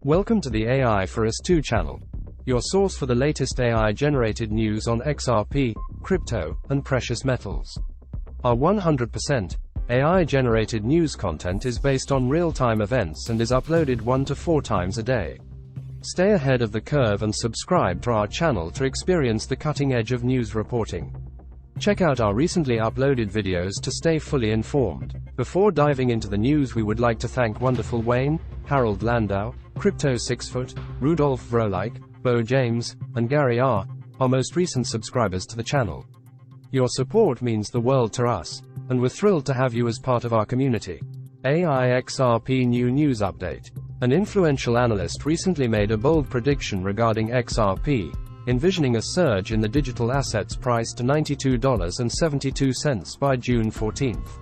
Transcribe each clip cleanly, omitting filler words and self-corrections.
Welcome to the AI for Us 2 channel, your source for the latest AI-generated news on XRP, crypto, and precious metals. Our 100% AI-generated news content is based on real-time events and is uploaded 1 to 4 times a day. Stay ahead of the curve and subscribe to our channel to experience the cutting edge of news reporting. Check out our recently uploaded videos to stay fully informed. Before diving into the news, we would like to thank Wonderful Wayne, Harold Landau, Crypto 6foot, Rudolph Vrolik, Bo James, and Gary R., our most recent subscribers to the channel. Your support means the world to us, and we're thrilled to have you as part of our community. Xrp New News Update. An influential analyst recently made a bold prediction regarding XRP, envisioning a surge in the digital assets price to $92.72 by June 14th.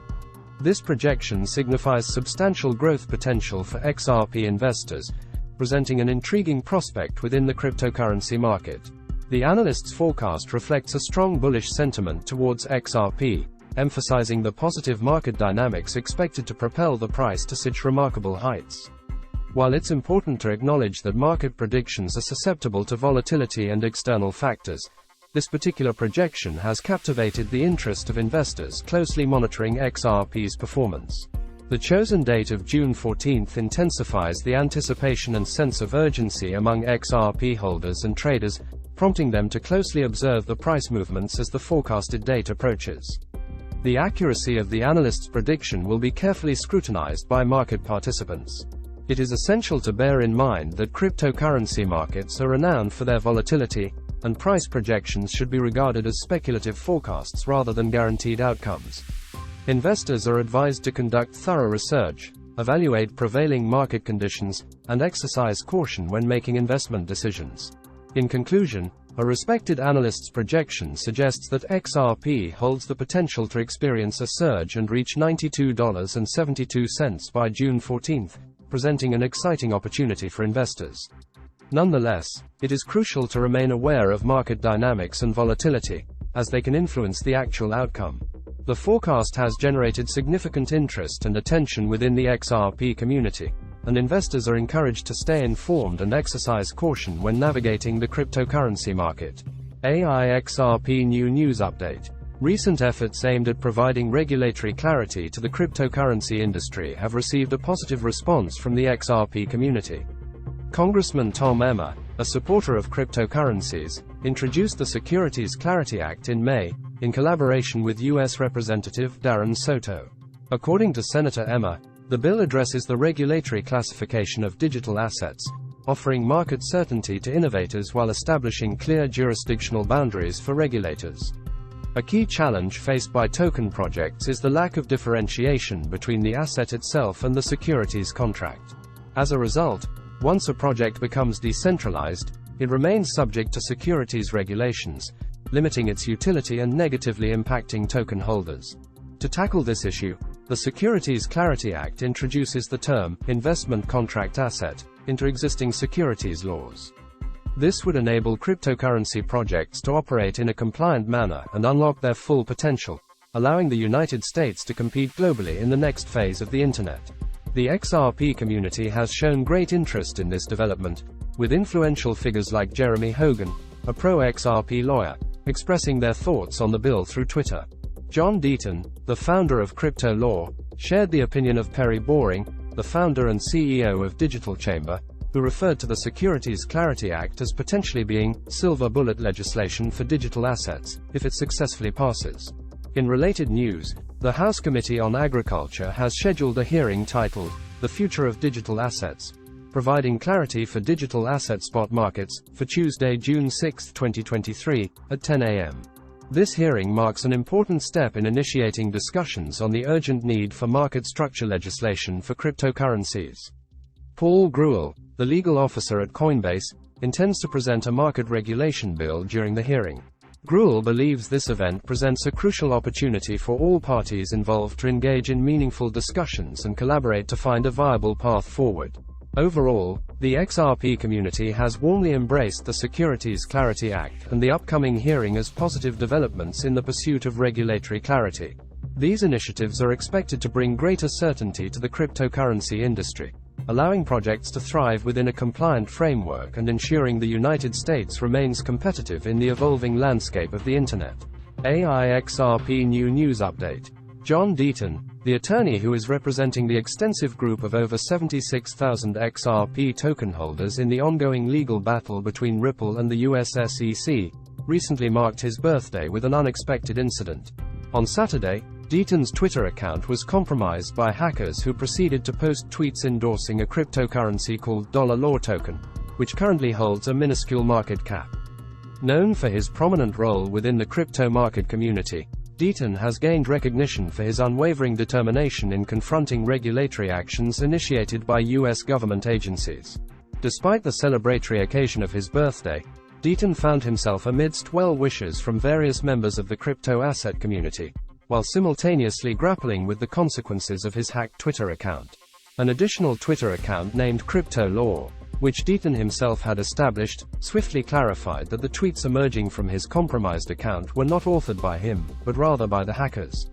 This projection signifies substantial growth potential for XRP investors, presenting an intriguing prospect within the cryptocurrency market. The analyst's forecast reflects a strong bullish sentiment towards XRP, emphasizing the positive market dynamics expected to propel the price to such remarkable heights. While it's important to acknowledge that market predictions are susceptible to volatility and external factors, this particular projection has captivated the interest of investors closely monitoring XRP's performance. The chosen date of June 14th intensifies the anticipation and sense of urgency among XRP holders and traders, prompting them to closely observe the price movements as the forecasted date approaches. The accuracy of the analyst's prediction will be carefully scrutinized by market participants. It is essential to bear in mind that cryptocurrency markets are renowned for their volatility, and price projections should be regarded as speculative forecasts rather than guaranteed outcomes. Investors are advised to conduct thorough research, evaluate prevailing market conditions, and exercise caution when making investment decisions. In conclusion, a respected analyst's projection suggests that XRP holds the potential to experience a surge and reach $92.72 by June 14th, presenting an exciting opportunity for investors. Nonetheless, it is crucial to remain aware of market dynamics and volatility, as they can influence the actual outcome. The forecast has generated significant interest and attention within the XRP community, and investors are encouraged to stay informed and exercise caution when navigating the cryptocurrency market. Xrp New News Update. Recent efforts aimed at providing regulatory clarity to the cryptocurrency industry have received a positive response from the XRP community. Congressman Tom Emmer, a supporter of cryptocurrencies, introduced the Securities Clarity Act in May, in collaboration with U.S. Representative Darren Soto. According to Senator Emmer, the bill addresses the regulatory classification of digital assets, offering market certainty to innovators while establishing clear jurisdictional boundaries for regulators. A key challenge faced by token projects is the lack of differentiation between the asset itself and the securities contract. As a result, once a project becomes decentralized, it remains subject to securities regulations, limiting its utility and negatively impacting token holders. To tackle this issue, the Securities Clarity Act introduces the term investment contract asset into existing securities laws. This would enable cryptocurrency projects to operate in a compliant manner and unlock their full potential, allowing the United States to compete globally in the next phase of the Internet. The XRP community has shown great interest in this development, with influential figures like Jeremy Hogan, a pro-XRP lawyer, expressing their thoughts on the bill through Twitter. John Deaton, the founder of Crypto Law, shared the opinion of Perry Boring, the founder and CEO of Digital Chamber, who referred to the Securities Clarity Act as potentially being silver bullet legislation for digital assets, if it successfully passes. In related news, the House Committee on Agriculture has scheduled a hearing titled, "The Future of Digital Assets," providing clarity for digital asset spot markets, for Tuesday, June 6, 2023, at 10 a.m. This hearing marks an important step in initiating discussions on the urgent need for market structure legislation for cryptocurrencies. Paul Grewal, the legal officer at Coinbase, intends to present a market regulation bill during the hearing. Grewal believes this event presents a crucial opportunity for all parties involved to engage in meaningful discussions and collaborate to find a viable path forward. Overall, the XRP community has warmly embraced the Securities Clarity Act and the upcoming hearing as positive developments in the pursuit of regulatory clarity. These initiatives are expected to bring greater certainty to the cryptocurrency industry. allowing projects to thrive within a compliant framework and ensuring the United States remains competitive in the evolving landscape of the Internet. Xrp New News Update. John Deaton, the attorney who is representing the extensive group of over 76,000 XRP token holders in the ongoing legal battle between Ripple and the US SEC, recently marked his birthday with an unexpected incident. On Saturday, Deaton's Twitter account was compromised by hackers who proceeded to post tweets endorsing a cryptocurrency called $Law token, which currently holds a minuscule market cap. Known for his prominent role within the crypto market community, Deaton has gained recognition for his unwavering determination in confronting regulatory actions initiated by U.S. government agencies. Despite the celebratory occasion of his birthday, Deaton found himself amidst well-wishes from various members of the crypto asset community, while simultaneously grappling with the consequences of his hacked Twitter account. An additional Twitter account named Crypto Law, which Deaton himself had established, swiftly clarified that the tweets emerging from his compromised account were not authored by him, but rather by the hackers.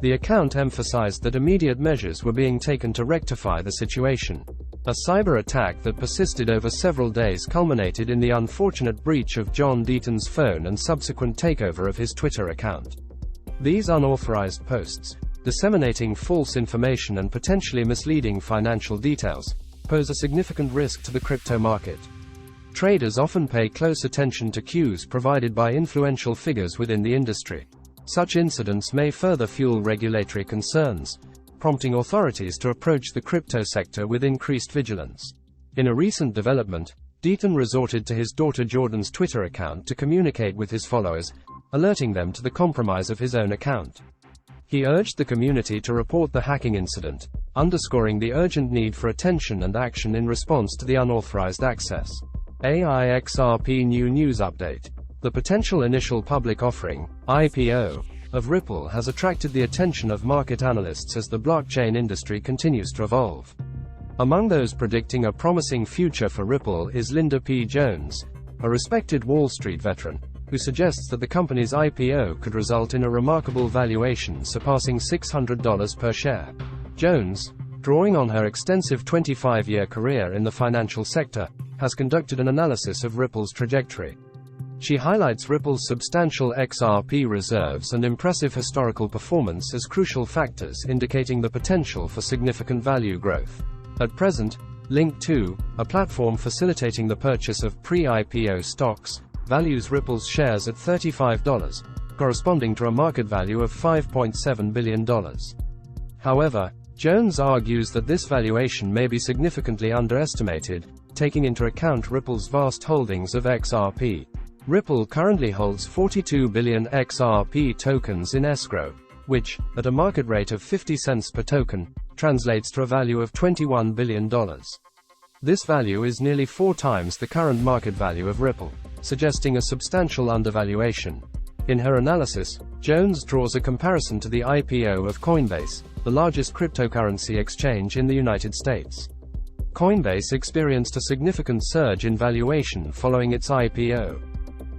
The account emphasized that immediate measures were being taken to rectify the situation. A cyber attack that persisted over several days culminated in the unfortunate breach of John Deaton's phone and subsequent takeover of his Twitter account. These unauthorized posts, disseminating false information and potentially misleading financial details, pose a significant risk to the crypto market. Traders often pay close attention to cues provided by influential figures within the industry. Such incidents may further fuel regulatory concerns, prompting authorities to approach the crypto sector with increased vigilance. In a recent development, Deaton resorted to his daughter Jordan's Twitter account to communicate with his followers, alerting them to the compromise of his own account. He urged the community to report the hacking incident, underscoring the urgent need for attention and action in response to the unauthorized access. Xrp New News Update. The potential initial public offering, IPO, of Ripple has attracted the attention of market analysts as the blockchain industry continues to evolve. Among those predicting a promising future for Ripple is Linda P. Jones, a respected Wall Street veteran, who suggests that the company's IPO could result in a remarkable valuation surpassing $600 per share. Jones, drawing on her extensive 25-year career in the financial sector, has conducted an analysis of Ripple's trajectory. She highlights Ripple's substantial XRP reserves and impressive historical performance as crucial factors indicating the potential for significant value growth. At present, Link2, a platform facilitating the purchase of pre-IPO stocks, values Ripple's shares at $35, corresponding to a market value of $5.7 billion. However, Jones argues that this valuation may be significantly underestimated, taking into account Ripple's vast holdings of XRP. Ripple currently holds 42 billion XRP tokens in escrow, which, at a market rate of 50 cents per token, translates to a value of $21 billion. This value is nearly 4 times the current market value of Ripple, suggesting a substantial undervaluation. In her analysis, Jones draws a comparison to the IPO of Coinbase, the largest cryptocurrency exchange in the United States. Coinbase experienced a significant surge in valuation following its IPO.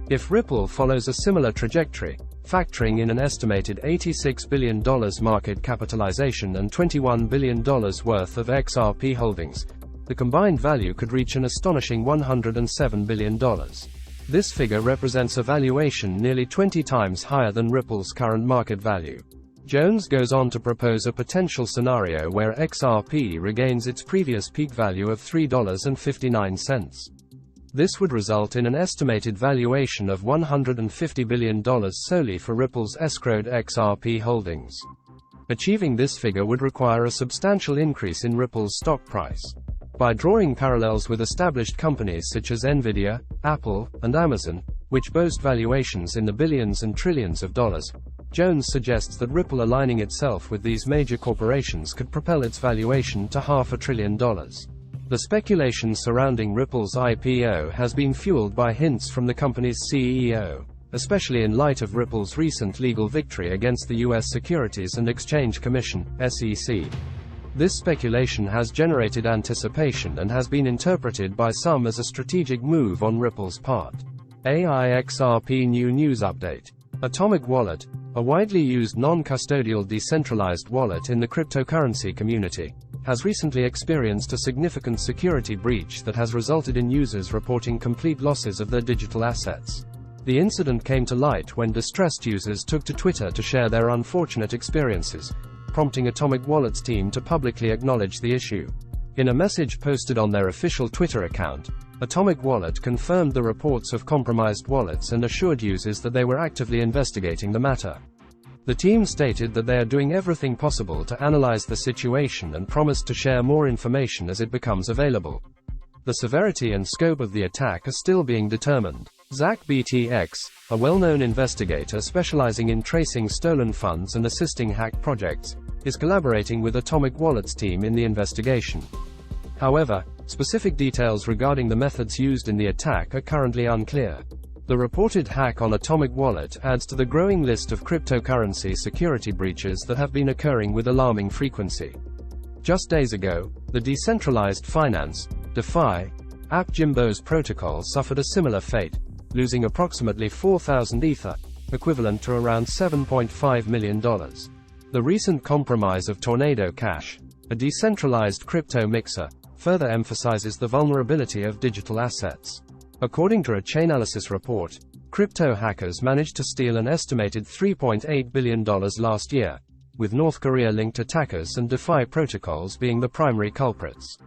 If Ripple follows a similar trajectory, factoring in an estimated $86 billion market capitalization and $21 billion worth of XRP holdings, the combined value could reach an astonishing $107 billion. This figure represents a valuation nearly 20 times higher than Ripple's current market value. Jones goes on to propose a potential scenario where XRP regains its previous peak value of $3.59. This would result in an estimated valuation of $150 billion solely for Ripple's escrowed XRP holdings. Achieving this figure would require a substantial increase in Ripple's stock price. By drawing parallels with established companies such as Nvidia, Apple, and Amazon, which boast valuations in the billions and trillions of dollars, Jones suggests that Ripple aligning itself with these major corporations could propel its valuation to $500 billion. The speculation surrounding Ripple's IPO has been fueled by hints from the company's CEO, especially in light of Ripple's recent legal victory against the U.S. Securities and Exchange Commission, SEC. This speculation has generated anticipation and has been interpreted by some as a strategic move on Ripple's part. Xrp New News Update. Atomic Wallet, a widely used non-custodial decentralized wallet in the cryptocurrency community, has recently experienced a significant security breach that has resulted in users reporting complete losses of their digital assets. The incident came to light when distressed users took to Twitter to share their unfortunate experiences, prompting Atomic Wallet's team to publicly acknowledge the issue. In a message posted on their official Twitter account, Atomic Wallet confirmed the reports of compromised wallets and assured users that they were actively investigating the matter. The team stated that they are doing everything possible to analyze the situation and promised to share more information as it becomes available. The severity and scope of the attack are still being determined. Xrp BTX, a well-known investigator specializing in tracing stolen funds and assisting hacked projects, is collaborating with Atomic Wallet's team in the investigation. However, specific details regarding the methods used in the attack are currently unclear. The reported hack on Atomic Wallet adds to the growing list of cryptocurrency security breaches that have been occurring with alarming frequency. Just days ago, the decentralized finance, DeFi, app Jimbo's protocol suffered a similar fate, losing approximately 4,000 Ether, equivalent to around $7.5 million. The recent compromise of Tornado Cash, a decentralized crypto mixer, further emphasizes the vulnerability of digital assets. According to a Chainalysis report, crypto hackers managed to steal an estimated $3.8 billion last year, with North Korea-linked attackers and DeFi protocols being the primary culprits.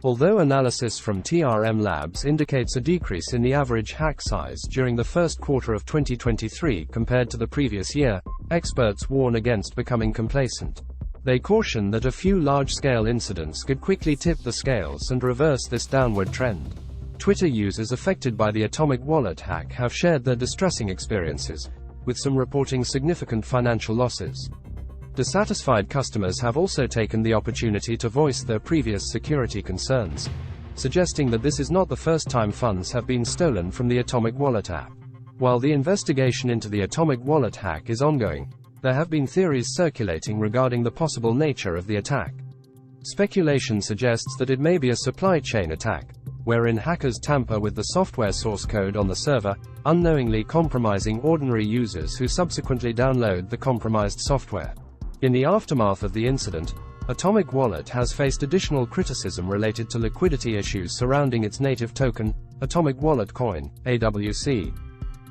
Although analysis from TRM Labs indicates a decrease in the average hack size during the first quarter of 2023 compared to the previous year, experts warn against becoming complacent. They caution that a few large-scale incidents could quickly tip the scales and reverse this downward trend. Twitter users affected by the Atomic Wallet hack have shared their distressing experiences, with some reporting significant financial losses. Dissatisfied customers have also taken the opportunity to voice their previous security concerns, suggesting that this is not the first time funds have been stolen from the Atomic Wallet app. While the investigation into the Atomic Wallet hack is ongoing, there have been theories circulating regarding the possible nature of the attack. Speculation suggests that it may be a supply chain attack, wherein hackers tamper with the software source code on the server, unknowingly compromising ordinary users who subsequently download the compromised software. In the aftermath of the incident, Atomic Wallet has faced additional criticism related to liquidity issues surrounding its native token, Atomic Wallet Coin, AWC.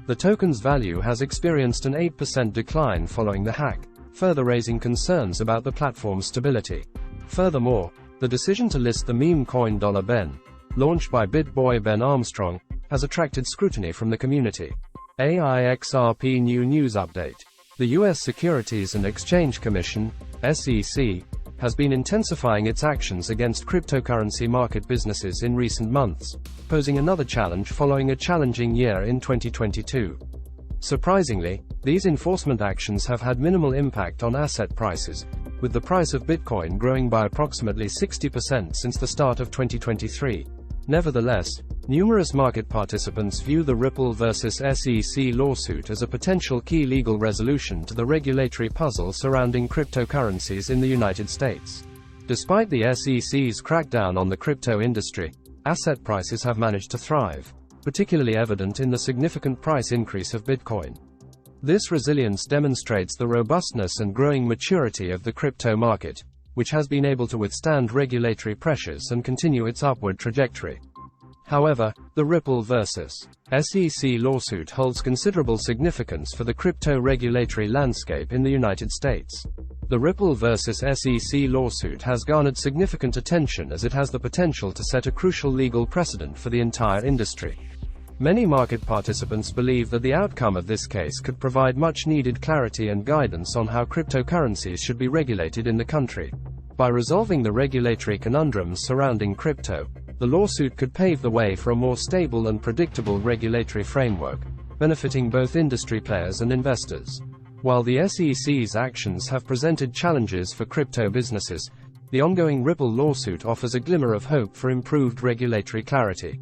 The token's value has experienced an 8% decline following the hack, further raising concerns about the platform's stability. Furthermore, the decision to list the meme coin $Ben, launched by BitBoy Ben Armstrong, has attracted scrutiny from the community. Xrp New News Update. The U.S. Securities and Exchange Commission, SEC, has been intensifying its actions against cryptocurrency market businesses in recent months, posing another challenge following a challenging year in 2022. Surprisingly, these enforcement actions have had minimal impact on asset prices, with the price of Bitcoin growing by approximately 60% since the start of 2023. Nevertheless, numerous market participants view the Ripple vs. SEC lawsuit as a potential key legal resolution to the regulatory puzzle surrounding cryptocurrencies in the United States. Despite the SEC's crackdown on the crypto industry, asset prices have managed to thrive, particularly evident in the significant price increase of Bitcoin. This resilience demonstrates the robustness and growing maturity of the crypto market, which has been able to withstand regulatory pressures and continue its upward trajectory. However, the Ripple vs. SEC lawsuit holds considerable significance for the crypto regulatory landscape in the United States. The Ripple vs. SEC lawsuit has garnered significant attention as it has the potential to set a crucial legal precedent for the entire industry. Many market participants believe that the outcome of this case could provide much-needed clarity and guidance on how cryptocurrencies should be regulated in the country. By resolving the regulatory conundrums surrounding crypto, the lawsuit could pave the way for a more stable and predictable regulatory framework, benefiting both industry players and investors. While the SEC's actions have presented challenges for crypto businesses, the ongoing Ripple lawsuit offers a glimmer of hope for improved regulatory clarity.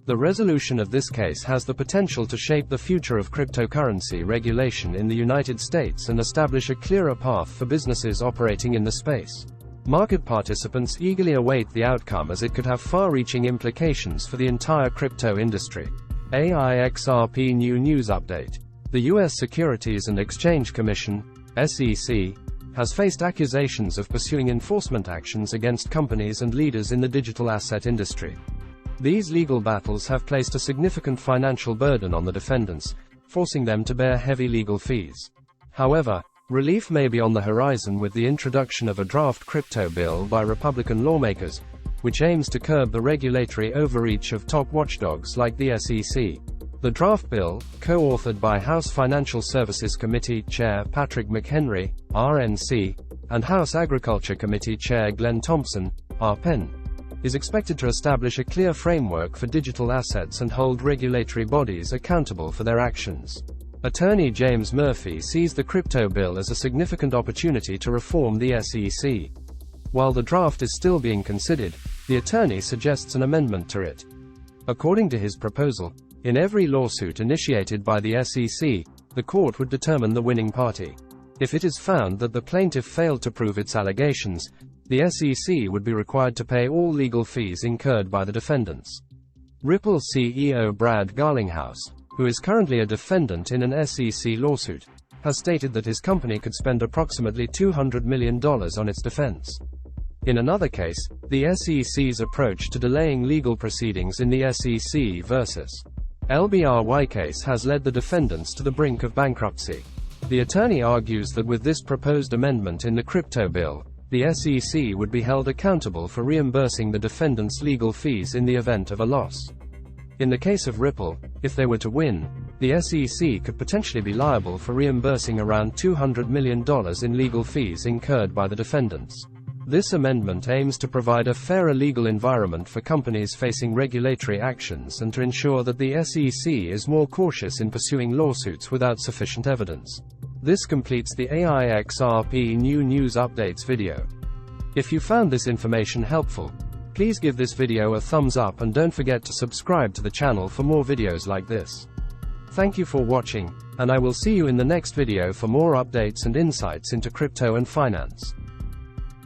The resolution of this case has the potential to shape the future of cryptocurrency regulation in the United States and establish a clearer path for businesses operating in the space. Market participants eagerly await the outcome as it could have far-reaching implications for the entire crypto industry. Xrp New News Update. The U.S. Securities and Exchange Commission, SEC, has faced accusations of pursuing enforcement actions against companies and leaders in the digital asset industry. These legal battles have placed a significant financial burden on the defendants, forcing them to bear heavy legal fees. However, relief may be on the horizon with the introduction of a draft crypto bill by Republican lawmakers, which aims to curb the regulatory overreach of top watchdogs like the SEC. The draft bill, co-authored by House Financial Services Committee Chair Patrick McHenry, RNC, and House Agriculture Committee Chair Glenn Thompson, RPen, is expected to establish a clear framework for digital assets and hold regulatory bodies accountable for their actions. Attorney James Murphy sees the crypto bill as a significant opportunity to reform the SEC. While the draft is still being considered, the attorney suggests an amendment to it. According to his proposal, in every lawsuit initiated by the SEC, the court would determine the winning party. If it is found that the plaintiff failed to prove its allegations, the SEC would be required to pay all legal fees incurred by the defendants. Ripple CEO Brad Garlinghouse, who is currently a defendant in an SEC lawsuit, has stated that his company could spend approximately $200 million on its defense. In another case, the SEC's approach to delaying legal proceedings in the SEC versus LBRY case has led the defendants to the brink of bankruptcy. The attorney argues that with this proposed amendment in the crypto bill, the SEC would be held accountable for reimbursing the defendants' legal fees in the event of a loss. In the case of Ripple, if they were to win, the SEC could potentially be liable for reimbursing around $200 million in legal fees incurred by the defendants. This amendment aims to provide a fairer legal environment for companies facing regulatory actions and to ensure that the SEC is more cautious in pursuing lawsuits without sufficient evidence. This completes the Xrp New News Updates video. If you found this information helpful, please give this video a thumbs up and don't forget to subscribe to the channel for more videos like this. Thank you for watching, and I will see you in the next video for more updates and insights into crypto and finance.